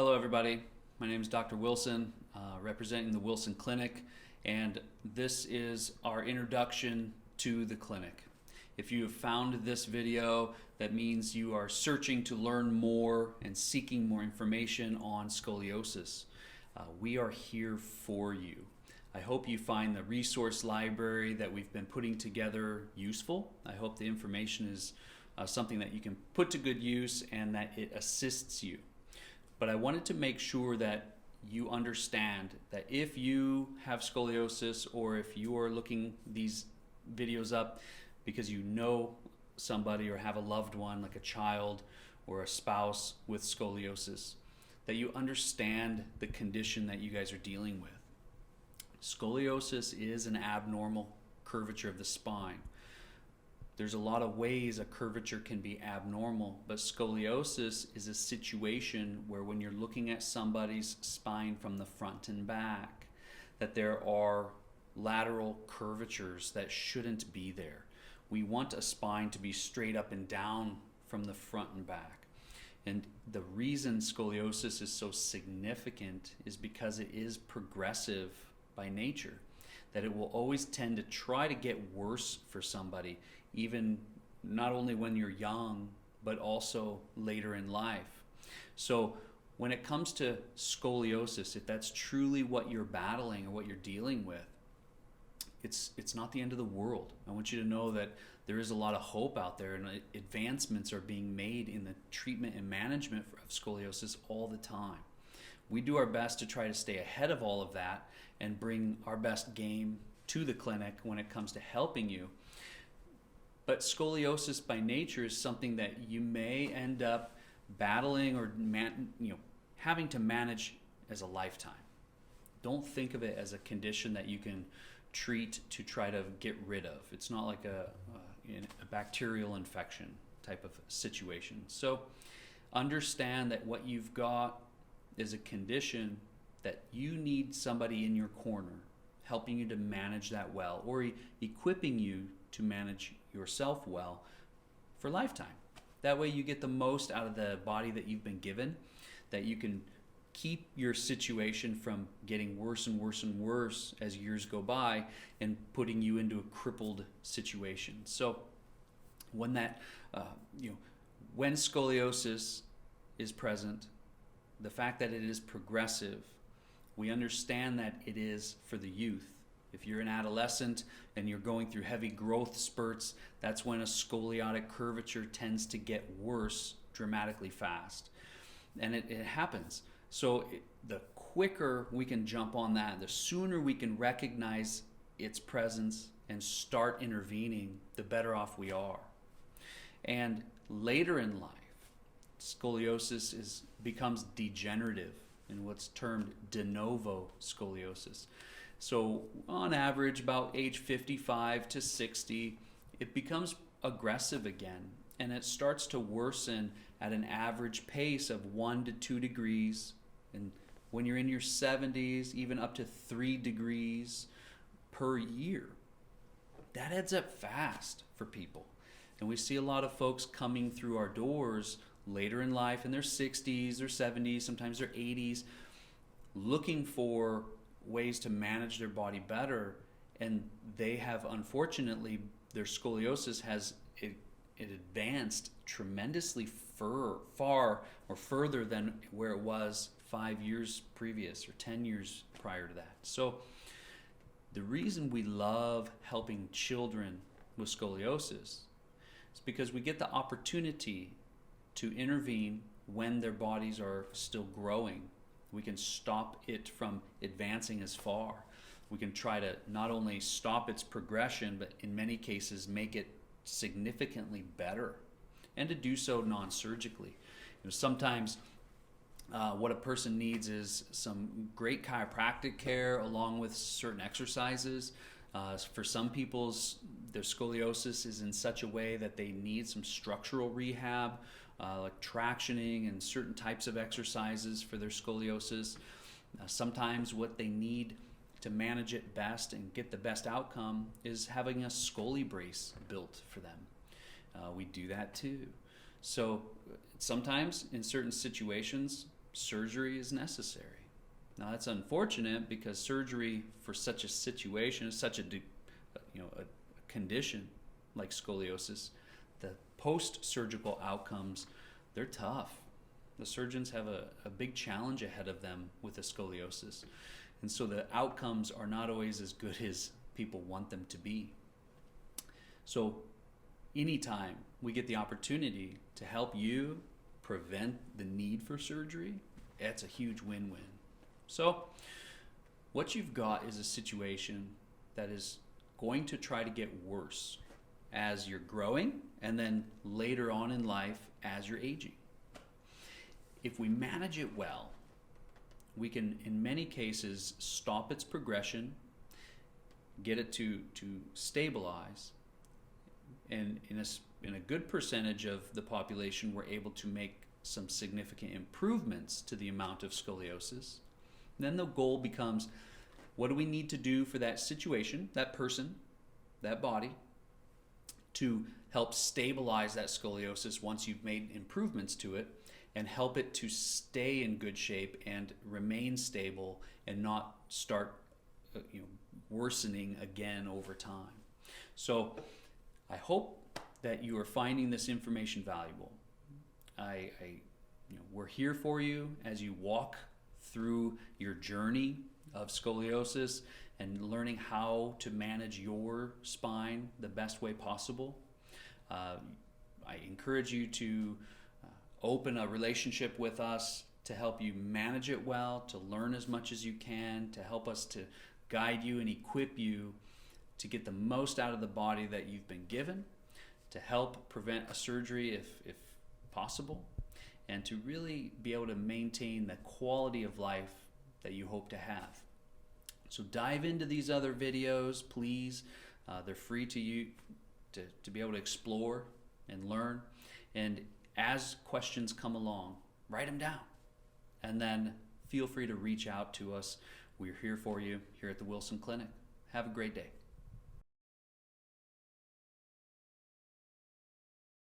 Hello everybody, my name is Dr. Wilson, representing the Wilson Clinic, and this is our introduction to the clinic. If you have found this video, that means you are searching to learn more and seeking more information on scoliosis. We are here for you. I hope you find the resource library that we've been putting together useful. I hope the information is something that you can put to good use and that it assists you. But I wanted to make sure that you understand that if you have scoliosis, or if you are looking these videos up because you know somebody or have a loved one like a child or a spouse with scoliosis, that you understand the condition that you guys are dealing with. Scoliosis is an abnormal curvature of the spine. There's a lot of ways a curvature can be abnormal, but scoliosis is a situation where when you're looking at somebody's spine from the front and back, that there are lateral curvatures that shouldn't be there. We want a spine to be straight up and down from the front and back. And the reason scoliosis is so significant is because it is progressive by nature, that it will always tend to try to get worse for somebody, even not only when you're young, but also later in life. So when it comes to scoliosis, if that's truly what you're battling or what you're dealing with, it's not the end of the world. I want you to know that there is a lot of hope out there, and advancements are being made in the treatment and management of scoliosis all the time. We do our best to try to stay ahead of all of that and bring our best game to the clinic when it comes to helping you. But scoliosis by nature is something that you may end up battling or having to manage as a lifetime. Don't think of it as a condition that you can treat to try to get rid of. It's not like a bacterial infection type of situation. So understand that what you've got is a condition that you need somebody in your corner helping you to manage that well, or equipping you to manage yourself well for lifetime. That way you get the most out of the body that you've been given, that you can keep your situation from getting worse and worse and worse as years go by and putting you into a crippled situation. So when when scoliosis is present, the fact that it is progressive, we understand that it is for the youth. If you're an adolescent and you're going through heavy growth spurts, that's when a scoliotic curvature tends to get worse dramatically fast. And it happens. So the quicker we can jump on that, the sooner we can recognize its presence and start intervening, the better off we are. And later in life, scoliosis becomes degenerative in what's termed de novo scoliosis. So on average, about age 55 to 60, it becomes aggressive again, and it starts to worsen at an average pace of 1 to 2 degrees. And when you're in your 70s, even up to 3 degrees per year. That adds up fast for people. And we see a lot of folks coming through our doors later in life, in their 60s or 70s, sometimes their 80s, looking for ways to manage their body better, and they have, unfortunately, their scoliosis has it advanced tremendously far or further than where it was 5 years previous or 10 years prior to that. So the reason we love helping children with scoliosis is because we get the opportunity to intervene when their bodies are still growing. We can stop it from advancing as far. We can try to not only stop its progression, but in many cases make it significantly better, and to do so non-surgically. Sometimes what a person needs is some great chiropractic care along with certain exercises. For some people, their scoliosis is in such a way that they need some structural rehab, like tractioning and certain types of exercises for their scoliosis. Sometimes what they need to manage it best and get the best outcome is having a scoli brace built for them. We do that too. So sometimes in certain situations, surgery is necessary. Now that's unfortunate because surgery for such a situation, such a condition like scoliosis, the post-surgical outcomes, they're tough. The surgeons have a big challenge ahead of them with the scoliosis. And so the outcomes are not always as good as people want them to be. So anytime we get the opportunity to help you prevent the need for surgery, that's a huge win-win. So what you've got is a situation that is going to try to get worse as you're growing and then later on in life as you're aging. If we manage it well, we can, in many cases, stop its progression, get it to stabilize, and in a good percentage of the population, we're able to make some significant improvements to the amount of scoliosis. And then the goal becomes, what do we need to do for that situation, that person, that body, to help stabilize that scoliosis once you've made improvements to it, and help it to stay in good shape and remain stable and not start worsening again over time. So I hope that you are finding this information valuable. We're here for you as you walk through your journey of scoliosis and learning how to manage your spine the best way possible. I encourage you to open a relationship with us to help you manage it well, to learn as much as you can, to help us to guide you and equip you to get the most out of the body that you've been given, to help prevent a surgery if possible, and to really be able to maintain the quality of life that you hope to have. So dive into these other videos, please. They're free to you to be able to explore and learn. And as questions come along, write them down. And then feel free to reach out to us. We're here for you here at the Wilson Clinic. Have a great day.